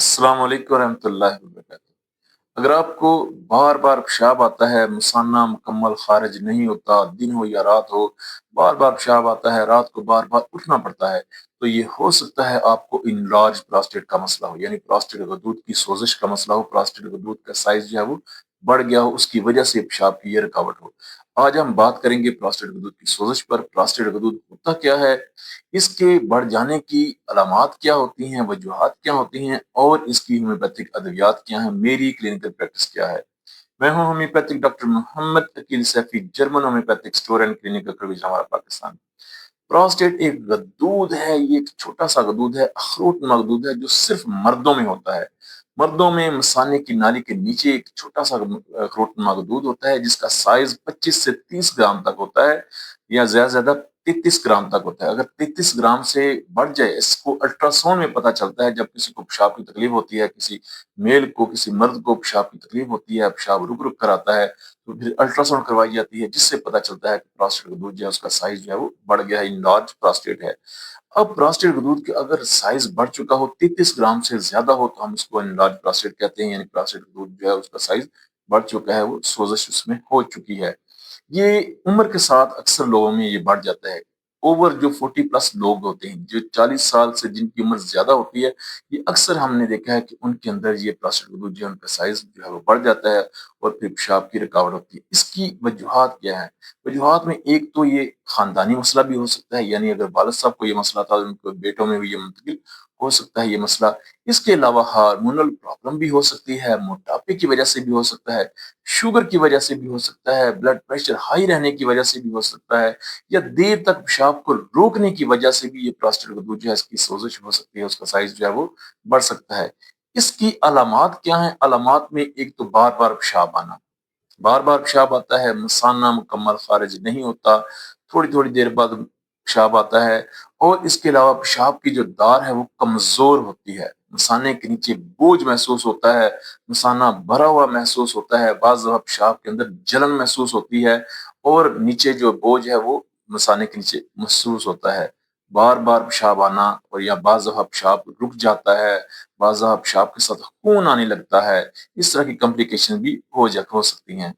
अस्सलाम वालेकुम रहमतुल्लाहि व बरकातहू। अगर आपको बार बार पेशाब आता है, मुसाना मुकम्मल खारिज नहीं होता, दिन हो या रात हो, बार बार पेशाब आता है, रात को बार बार उठना पड़ता है, तो ये हो सकता है आपको इनलार्ज प्रोस्टेट का मसला हो, यानी प्रोस्टेट गदूद की सोजिश का मसला हो। प्रोस्टेट गदूद का साइज जो है वो बढ़ गया हो, उसकी वजह से पेशाब की ये रुकावट हो। आज हम बात करेंगे प्रोस्टेट गदूद की सोजिश पर। प्रोस्टेट गदूद होता क्या है, इसके बढ़ जाने की अलामात क्या होती हैं, वजूहात क्या होती हैं, और इसकी होम्योपैथिक अद्वियात क्या हैं, मेरी क्लिनिकल प्रैक्टिस क्या है। मैं हूं homeopathic doctor Mohammad Aqeel Saifi, German homeopathic store and clinic Gujranwala, Pakistan. Prostate एक गदूद है, ये एक छोटा सा गदूद है, अखरोटनुमा गदूद है, जो सिर्फ मर्दों में होता है। मर्दों में मसाने की नाली के नीचे एक छोटा सा अखरोटनुमा गदूद होता है, जिसका साइज 25 से 30 ग्राम तक होता है, या ज्यादा से ज्यादा 33 ग्राम तक होता है। अगर 33 ग्राम से बढ़ जाए, इसको अल्ट्रासाउंड में पता चलता है। जब किसी को पेशाब की तकलीफ होती है, किसी मेल को, किसी मर्द को पेशाब की तकलीफ होती है, पेशाब रुक रुक कर आता है, तो फिर अल्ट्रासाउंड करवाई जाती है, जिससे पता चलता है कि प्रोस्टेट गदूद जो है उसका साइज जो है वो बढ़ गया है, इनलार्ज प्रोस्टेट है। अब प्रोस्टेट गदूद के अगर साइज बढ़ चुका हो, 33 ग्राम से ज्यादा हो, तो हम उसको इनलार्ज प्रोस्टेट कहते हैं, यानी प्रोस्टेट गदूद जो है उसका साइज बढ़ चुका है, वो सोजिश उसमें हो चुकी है। ये उम्र के साथ अक्सर लोगों में ये बढ़ जाता है। ओवर जो 40 प्लस लोग होते हैं, जो 40 साल से जिनकी उम्र ज्यादा होती है, ये अक्सर हमने देखा है कि उनके अंदर ये प्रोस्टेट गदूद जो है उनका साइज जो है वो बढ़ जाता है, और फिर पेशाब की रुकावट होती है। इसकी वजूहात क्या है? वजूहात में एक तो ये खानदानी मसला भी हो सकता है, यानी अगर वालिद साहब को ये मसला था, उनके बेटों में भी ये मुंतकिल हो सकता है ये मसला। इसके अलावा हार्मोनल प्रॉब्लम भी हो सकती है, मोटापे की वजह से भी हो सकता है, शुगर की वजह से भी हो सकता है, ब्लड प्रेशर हाई रहने की वजह से भी हो सकता है, या देर तक पेशाब को रोकने की वजह से भी ये प्रोस्टेट गदूद जो है इसकी सोजिश हो सकती है, उसका साइज जो है वो बढ़ सकता है। इसकी अलामात क्या है? अलामात में एक तो बार बार पेशाब आना, बार बार पेशाब आता है, मसाना मुकम्मल खारिज नहीं होता, थोड़ी थोड़ी देर बाद पेशाब आता है, और इसके अलावा पेशाब की जो दार है वो कमजोर होती है, मसाने के नीचे बोझ महसूस होता है, मसाना भरा हुआ महसूस होता है, बाज़ दफा पेशाब के अंदर जलन महसूस होती है, और नीचे जो बोझ है वो मसाने के नीचे महसूस होता है। बार बार पेशाब आना, और या बाज़ दफा पेशाब रुक जाता है, बाज़ दफा पेशाब के साथ खून आने लगता है, इस तरह की कॉम्प्लिकेशन भी हो सकती हैं।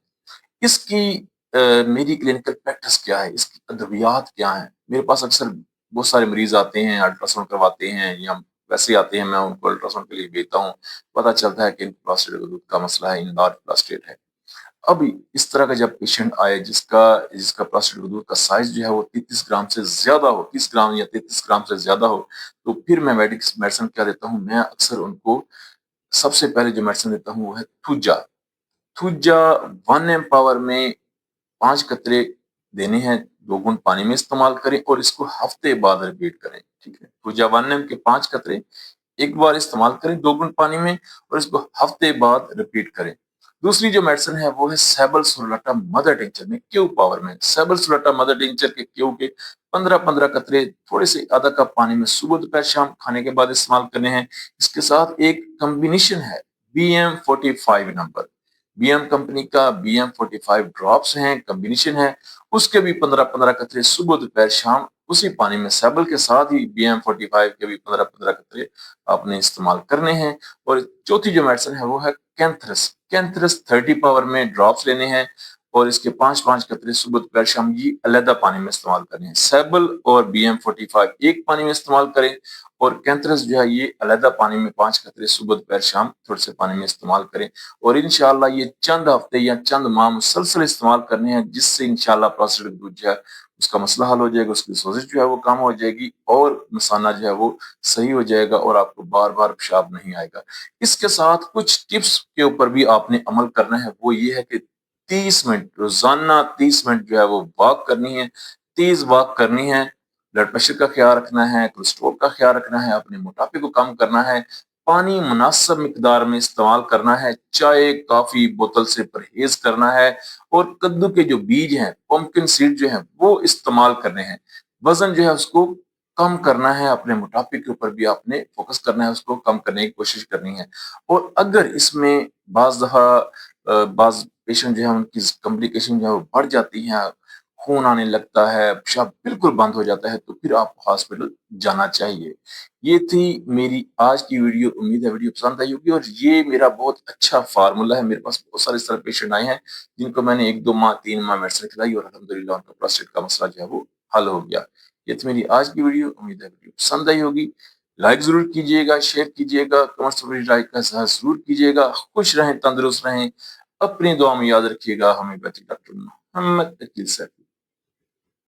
इसकी मेरी क्लिनिकल प्रैक्टिस क्या है, इसकी अद्वियात क्या है? मेरे पास अक्सर बहुत सारे मरीज आते हैं, अल्ट्रासाउंड करवाते हैं, या वैसे ही आते हैं, मैं उनको अल्ट्रासाउंड के लिए भेजता हूँ। पता चलता है कि इनको प्रोस्टेट गलूद का मसला है, इनलार्ज प्रोस्टेट है। अब इस तरह का जब पेशेंट आए, जिसका जिसका प्रोस्टेट गलूद का साइज जो है वो 33 ग्राम से ज्यादा हो, 30 ग्राम या 33 ग्राम से ज्यादा हो, तो फिर मैं मेडिसिन क्या देता हूँ? मैं अक्सर उनको सबसे पहले जो मेडिसिन देता हूँ वो है थूजा। थूजा 1 एम्पावर में 5 कतरे देने हैं, 2 घूंट पानी में इस्तेमाल करें, और इसको हफ्ते बाद रिपीट करें। ठीक है, भुजा 1 एम के 5 कतरे एक बार इस्तेमाल करें 2 घूंट पानी में, और इसको हफ्ते बाद रिपीट करें। दूसरी जो मेडिसिन है वो है सैबल सुरलाटा मदर टिंचर में, क्यू पावर में। सैबल सुरलाटा मदर टिंचर के क्यू के 15-15 कतरे थोड़े से आधा कप पानी में सुबह दोपहर शाम खाने के बाद इस्तेमाल करने हैं। इसके साथ एक कॉम्बिनेशन है, BM45 नंबर, बीएम कंपनी का BM45 ड्रॉप्स हैं, कॉम्बिनेशन है, उसके भी 15-15 कतरे सुबह दोपहर शाम उसी पानी में, सैबल के साथ ही BM45 के भी 15-15 कतरे आपने इस्तेमाल करने हैं। और चौथी जो मेडिसिन है वो है कैंथरस। कैंथरस 30 पावर में ड्रॉप्स लेने हैं, और इसके 5-5 कतरे सुबह दोपहर शाम ये अलग पानी में इस्तेमाल करने हैं। सैबल और BM45 एक पानी में इस्तेमाल करें, और कैंथरस जो है ये अलग पानी में 5 कतरे सुबह दोपहर शाम थोड़े से पानी में इस्तेमाल करें। और इंशाल्लाह ये चंद हफ्ते या चंद माह मुसलसल इस्तेमाल करने हैं, जिससे इंशाल्लाह प्रोस्टेट गलूद जो है उसका मसला हल हो जाएगा, उसकी सोजिश जो है वो कम हो जाएगी, और मसाना जो है वो सही हो जाएगा, और आपको बार बार पेशाब नहीं आएगा। इसके साथ कुछ टिप्स के ऊपर भी आपने अमल करना है, वो ये है कि 30 मिनट रोजाना, 30 मिनट जो है वो वॉक करनी है, तेज वॉक करनी है। ब्लड प्रेशर का ख्याल रखना है, कोलेस्ट्रॉल का ख्याल रखना है, अपने मोटापे को कम करना है, पानी मुनासिब मिकदार में इस्तेमाल करना है, चाय कॉफी बोतल से परहेज करना है, और कद्दू के जो बीज हैं, पंपकिन सीड जो है वो इस्तेमाल करने हैं। वजन जो है उसको कम करना है, अपने मोटापे के ऊपर भी आपने फोकस करना है, उसको कम करने की कोशिश करनी है। और अगर इसमें बाज दफा बाज पेशेंट जो है उनकी कॉम्प्लिकेशन जो है वो बढ़ जाती है, خون آنے لگتا ہے، پیشاب بالکل بند ہو جاتا ہے، تو پھر آپ کو ہاسپٹل جانا چاہیے۔ یہ تھی میری آج کی ویڈیو، امید ہے ویڈیو پسند آئی ہوگی، اور یہ میرا بہت اچھا فارمولا ہے۔ میرے پاس بہت سارے اس طرح پیشنٹ آئے ہیں جن کو میں نے 1 2 ماہ 3 ماہ میڈیسن کھلائی اور الحمدللہ ان کا پروسٹیٹ کا مسئلہ جو ہے وہ حل ہو گیا۔ یہ تھی میری آج کی ویڈیو، امید ہے ویڈیو پسند آئی ہوگی۔ لائک ضرور کیجیے گا، شیئر کیجیے گا، کمنٹس میں رائے کا اظہار ضرور کیجیے گا۔ خوش رہیں، تندرست رہیں، اپنی دعا میں یاد رکھیے گا ہمیں بیٹھے ڈاکٹر محمد عقیل صاحب۔